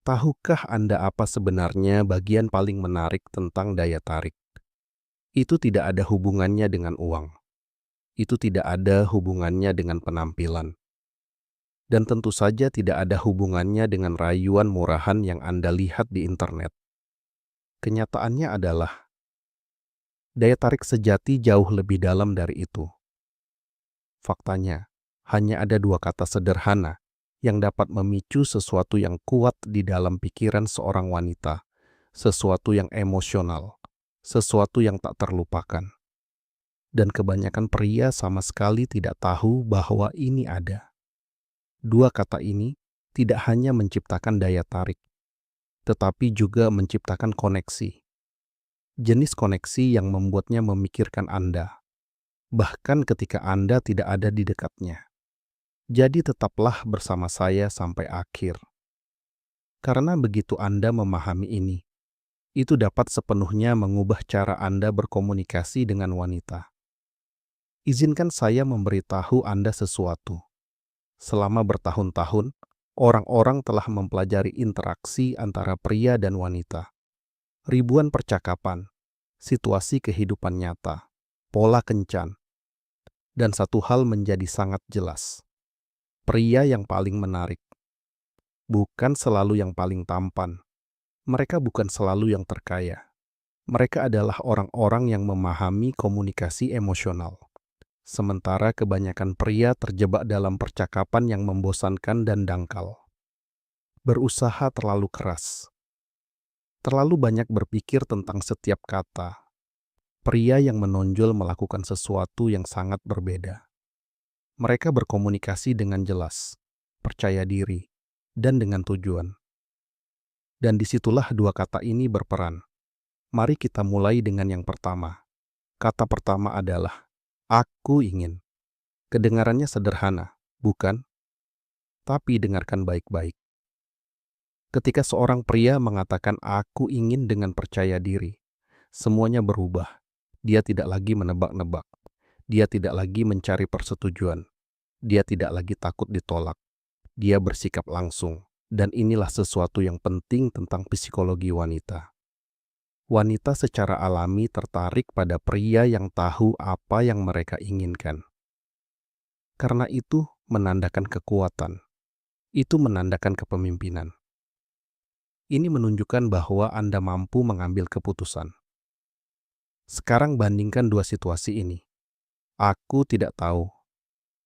Tahukah Anda apa sebenarnya bagian paling menarik tentang daya tarik? Itu tidak ada hubungannya dengan uang. Itu tidak ada hubungannya dengan penampilan. Dan tentu saja tidak ada hubungannya dengan rayuan murahan yang Anda lihat di internet. Kenyataannya adalah, daya tarik sejati jauh lebih dalam dari itu. Faktanya, hanya ada dua kata sederhana yang dapat memicu sesuatu yang kuat di dalam pikiran seorang wanita, sesuatu yang emosional, sesuatu yang tak terlupakan. Dan kebanyakan pria sama sekali tidak tahu bahwa ini ada. Dua kata ini tidak hanya menciptakan daya tarik, tetapi juga menciptakan koneksi. Jenis koneksi yang membuatnya memikirkan Anda, bahkan ketika Anda tidak ada di dekatnya. Jadi tetaplah bersama saya sampai akhir. Karena begitu Anda memahami ini, itu dapat sepenuhnya mengubah cara Anda berkomunikasi dengan wanita. Izinkan saya memberitahu Anda sesuatu. Selama bertahun-tahun, orang-orang telah mempelajari interaksi antara pria dan wanita. Ribuan percakapan, situasi kehidupan nyata, pola kencan, dan satu hal menjadi sangat jelas. Pria yang paling menarik bukan selalu yang paling tampan. Mereka bukan selalu yang terkaya. Mereka adalah orang-orang yang memahami komunikasi emosional. Sementara kebanyakan pria terjebak dalam percakapan yang membosankan dan dangkal. Berusaha terlalu keras. Terlalu banyak berpikir tentang setiap kata. Pria yang menonjol melakukan sesuatu yang sangat berbeda. Mereka berkomunikasi dengan jelas, percaya diri, dan dengan tujuan. Dan disitulah dua kata ini berperan. Mari kita mulai dengan yang pertama. Kata pertama adalah, aku ingin. Kedengarannya sederhana, bukan? Tapi dengarkan baik-baik. Ketika seorang pria mengatakan aku ingin dengan percaya diri, semuanya berubah. Dia tidak lagi menebak-nebak. Dia tidak lagi mencari persetujuan. Dia tidak lagi takut ditolak. Dia bersikap langsung. Dan inilah sesuatu yang penting tentang psikologi wanita. Wanita secara alami tertarik pada pria yang tahu apa yang mereka inginkan. Karena itu menandakan kekuatan. Itu menandakan kepemimpinan. Ini menunjukkan bahwa Anda mampu mengambil keputusan. Sekarang bandingkan dua situasi ini. Aku tidak tahu.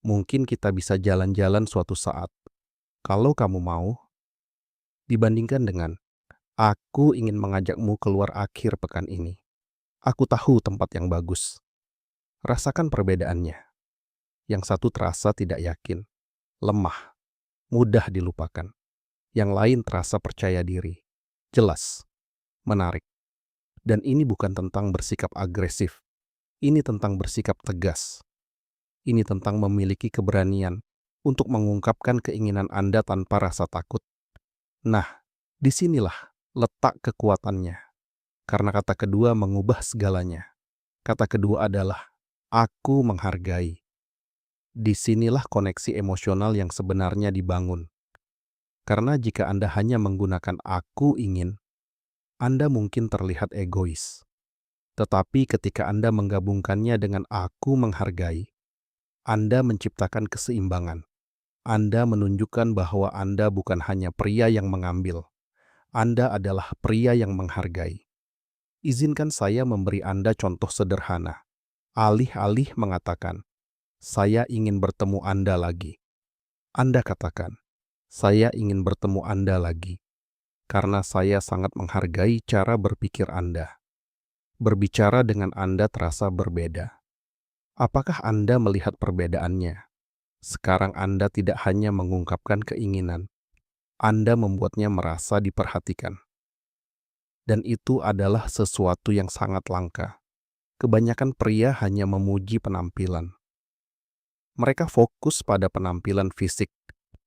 Mungkin kita bisa jalan-jalan suatu saat. Kalau kamu mau, dibandingkan dengan aku ingin mengajakmu keluar akhir pekan ini. Aku tahu tempat yang bagus. Rasakan perbedaannya. Yang satu terasa tidak yakin, lemah, mudah dilupakan. Yang lain terasa percaya diri, jelas, menarik. Dan ini bukan tentang bersikap agresif. Ini tentang bersikap tegas. Ini tentang memiliki keberanian untuk mengungkapkan keinginan Anda tanpa rasa takut. Nah, disinilah letak kekuatannya. Karena kata kedua mengubah segalanya. Kata kedua adalah, aku menghargai. Disinilah koneksi emosional yang sebenarnya dibangun. Karena jika Anda hanya menggunakan aku ingin, Anda mungkin terlihat egois. Tetapi ketika Anda menggabungkannya dengan aku menghargai, Anda menciptakan keseimbangan. Anda menunjukkan bahwa Anda bukan hanya pria yang mengambil. Anda adalah pria yang menghargai. Izinkan saya memberi Anda contoh sederhana. Alih-alih mengatakan, saya ingin bertemu Anda lagi. Anda katakan, saya ingin bertemu Anda lagi. Karena saya sangat menghargai cara berpikir Anda. Berbicara dengan Anda terasa berbeda. Apakah Anda melihat perbedaannya? Sekarang Anda tidak hanya mengungkapkan keinginan, Anda membuatnya merasa diperhatikan. Dan itu adalah sesuatu yang sangat langka. Kebanyakan pria hanya memuji penampilan. Mereka fokus pada penampilan fisik,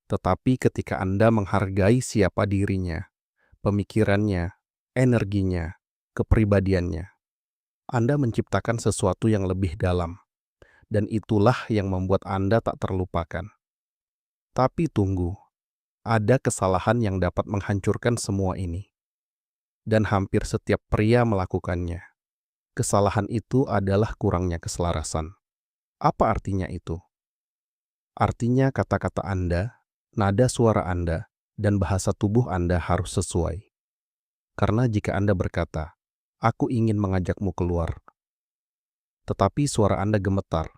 tetapi ketika Anda menghargai siapa dirinya, pemikirannya, energinya, kepribadiannya, Anda menciptakan sesuatu yang lebih dalam. Dan itulah yang membuat Anda tak terlupakan. Tapi tunggu, Ada kesalahan yang dapat menghancurkan semua ini, dan hampir setiap pria melakukannya. Kesalahan itu adalah kurangnya keselarasan. Apa artinya itu? Artinya kata-kata Anda, nada suara Anda, dan bahasa tubuh Anda harus sesuai. Karena jika Anda berkata, "Aku ingin mengajakmu keluar," tetapi suara Anda gemetar,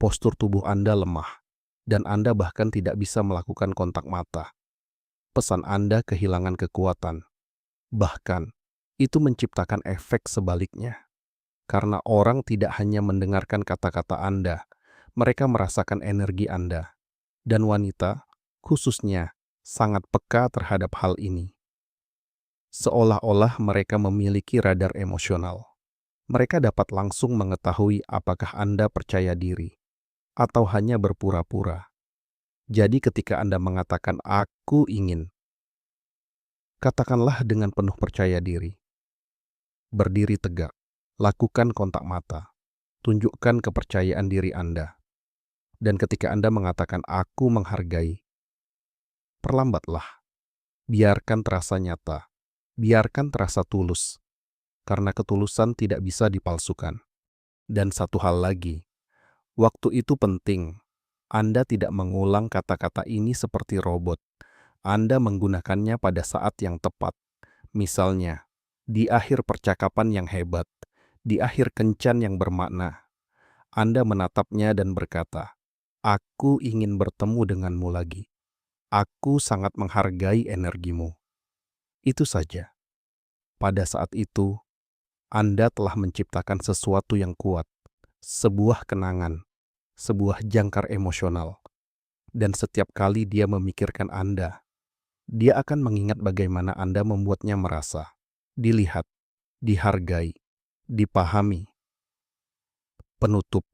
postur tubuh Anda lemah, dan Anda bahkan tidak bisa melakukan kontak mata, pesan Anda kehilangan kekuatan. Bahkan, itu menciptakan efek sebaliknya. Karena orang tidak hanya mendengarkan kata-kata Anda, mereka merasakan energi Anda. Dan wanita, khususnya, sangat peka terhadap hal ini. Seolah-olah mereka memiliki radar emosional. Mereka dapat langsung mengetahui apakah Anda percaya diri atau hanya berpura-pura. Jadi ketika Anda mengatakan "aku ingin", katakanlah dengan penuh percaya diri. Berdiri tegak, lakukan kontak mata, tunjukkan kepercayaan diri Anda. Dan ketika Anda mengatakan "aku menghargai", perlambatlah. Biarkan terasa nyata, biarkan terasa tulus, karena ketulusan tidak bisa dipalsukan. Dan satu hal lagi, waktu itu penting. Anda tidak mengulang kata-kata ini seperti robot. Anda menggunakannya pada saat yang tepat. Misalnya, di akhir percakapan yang hebat, di akhir kencan yang bermakna. Anda menatapnya dan berkata, "Aku ingin bertemu denganmu lagi. Aku sangat menghargai energimu." Itu saja. Pada saat itu, Anda telah menciptakan sesuatu yang kuat, sebuah kenangan, sebuah jangkar emosional. Dan setiap kali dia memikirkan Anda, dia akan mengingat bagaimana Anda membuatnya merasa dilihat, dihargai, dipahami. Penutup,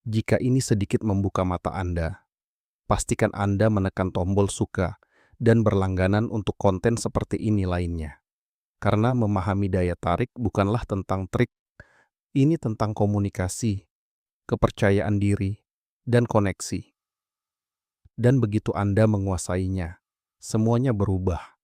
jika ini sedikit membuka mata Anda, pastikan Anda menekan tombol suka dan berlangganan untuk konten seperti ini lainnya. Karena memahami daya tarik bukanlah tentang trik, ini tentang komunikasi, kepercayaan diri, dan koneksi. Dan begitu Anda menguasainya, semuanya berubah.